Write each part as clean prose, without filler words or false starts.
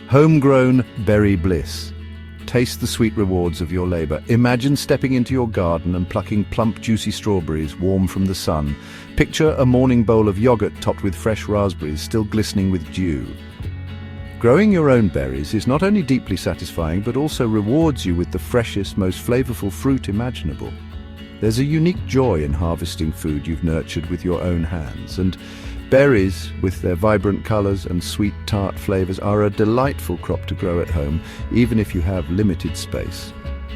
Homegrown berry bliss. Taste the sweet rewards of your labor. Imagine stepping into your garden and plucking plump, juicy strawberries warm from the sun. Picture a morning bowl of yogurt topped with fresh raspberries still glistening with dew. Growing your own berries is not only deeply satisfying but also rewards you with the freshest, most flavorful fruit imaginable. There's a unique joy in harvesting food you've nurtured with your own hands, and berries, with their vibrant colors and sweet, tart flavors, are a delightful crop to grow at home, even if you have limited space.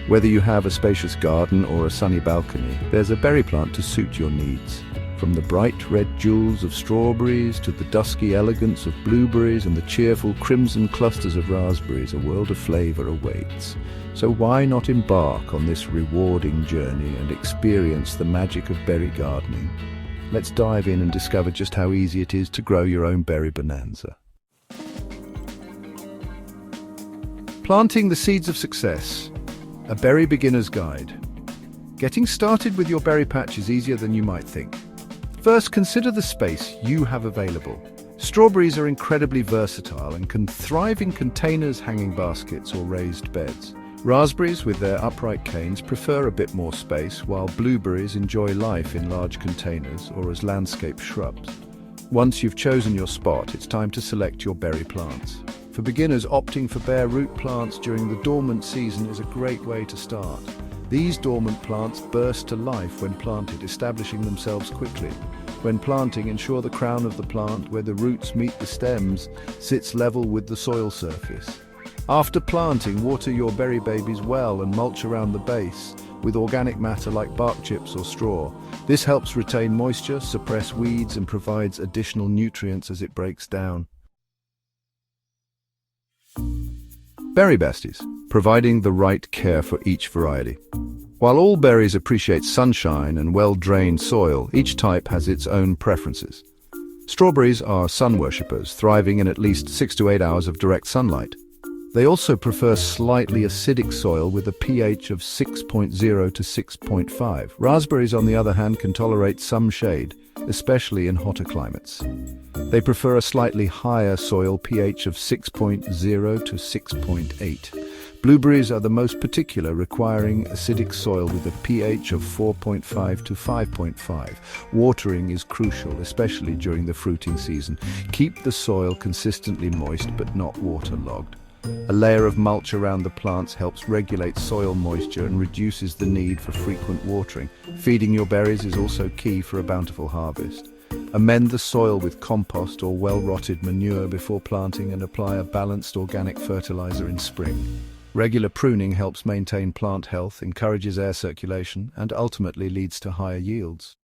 Whether you have a spacious garden or a sunny balcony, there's a berry plant to suit your needs. From the bright red jewels of strawberries to the dusky elegance of blueberries and the cheerful crimson clusters of raspberries, a world of flavor awaits. So why not embark on this rewarding journey and experience the magic of berry gardening? Let's dive in and discover just how easy it is to grow your own berry bonanza. Planting the seeds of success, a berry beginner's guide. Getting started with your berry patch is easier than you might think. First, consider the space you have available. Strawberries are incredibly versatile and can thrive in containers, hanging baskets, or raised beds. Raspberries, with their upright canes, prefer a bit more space, while blueberries enjoy life in large containers or as landscape shrubs. Once you've chosen your spot, it's time to select your berry plants. For beginners, opting for bare root plants during the dormant season is a great way to start. These dormant plants burst to life when planted, establishing themselves quickly. When planting, ensure the crown of the plant, where the roots meet the stems, sits level with the soil surface. After planting, water your berry babies well and mulch around the base with organic matter like bark chips or straw. This helps retain moisture, suppress weeds, and provides additional nutrients as it breaks down. Berry besties, providing the right care for each variety. While all berries appreciate sunshine and well-drained soil, each type has its own preferences. Strawberries are sun worshippers, thriving in at least 6 to 8 hours of direct sunlight. They also prefer slightly acidic soil with a pH of 6.0 to 6.5. Raspberries, on the other hand, can tolerate some shade, especially in hotter climates. They prefer a slightly higher soil pH of 6.0 to 6.8. Blueberries are the most particular, requiring acidic soil with a pH of 4.5 to 5.5. Watering is crucial, especially during the fruiting season. Keep the soil consistently moist but not waterlogged. A layer of mulch around the plants helps regulate soil moisture and reduces the need for frequent watering. Feeding your berries is also key for a bountiful harvest. Amend the soil with compost or well-rotted manure before planting, and apply a balanced organic fertilizer in spring. Regular pruning helps maintain plant health, encourages air circulation, and ultimately leads to higher yields.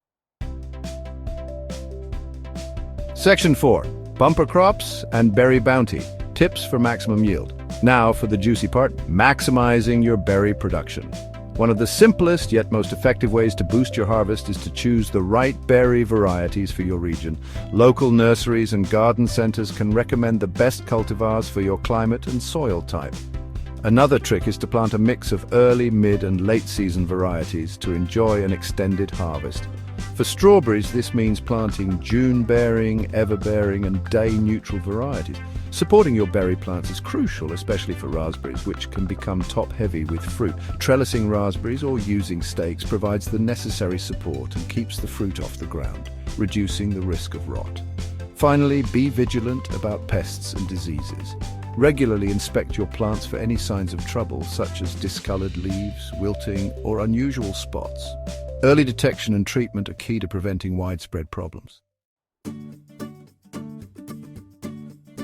Section 4. Bumper crops and berry bounty. Tips for maximum yield. Now for the juicy part, maximizing your berry production. One of the simplest yet most effective ways to boost your harvest is to choose the right berry varieties for your region. Local nurseries and garden centers can recommend the best cultivars for your climate and soil type. Another trick is to plant a mix of early, mid, and late season varieties to enjoy an extended harvest. For strawberries, this means planting June-bearing, ever-bearing, and day-neutral varieties. Supporting your berry plants is crucial, especially for raspberries, which can become top-heavy with fruit. Trellising raspberries or using stakes provides the necessary support and keeps the fruit off the ground, reducing the risk of rot. Finally, be vigilant about pests and diseases. Regularly inspect your plants for any signs of trouble, such as discolored leaves, wilting, or unusual spots. Early detection and treatment are key to preventing widespread problems.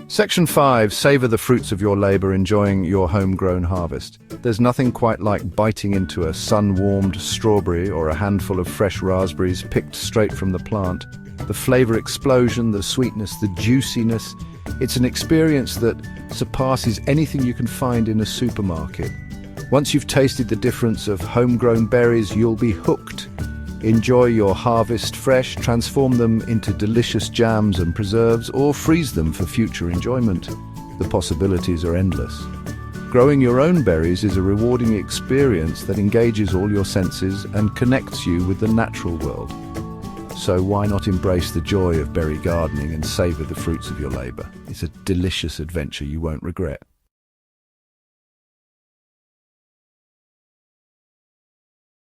Section 5. Savor the fruits of your labor, enjoying your homegrown harvest. There's nothing quite like biting into a sun-warmed strawberry or a handful of fresh raspberries picked straight from the plant. The flavor explosion, the sweetness, the juiciness. It's an experience that surpasses anything you can find in a supermarket. Once you've tasted the difference of homegrown berries, you'll be hooked. Enjoy your harvest fresh, transform them into delicious jams and preserves, or freeze them for future enjoyment. The possibilities are endless. Growing your own berries is a rewarding experience that engages all your senses and connects you with the natural world. So why not embrace the joy of berry gardening and savor the fruits of your labor? It's a delicious adventure you won't regret.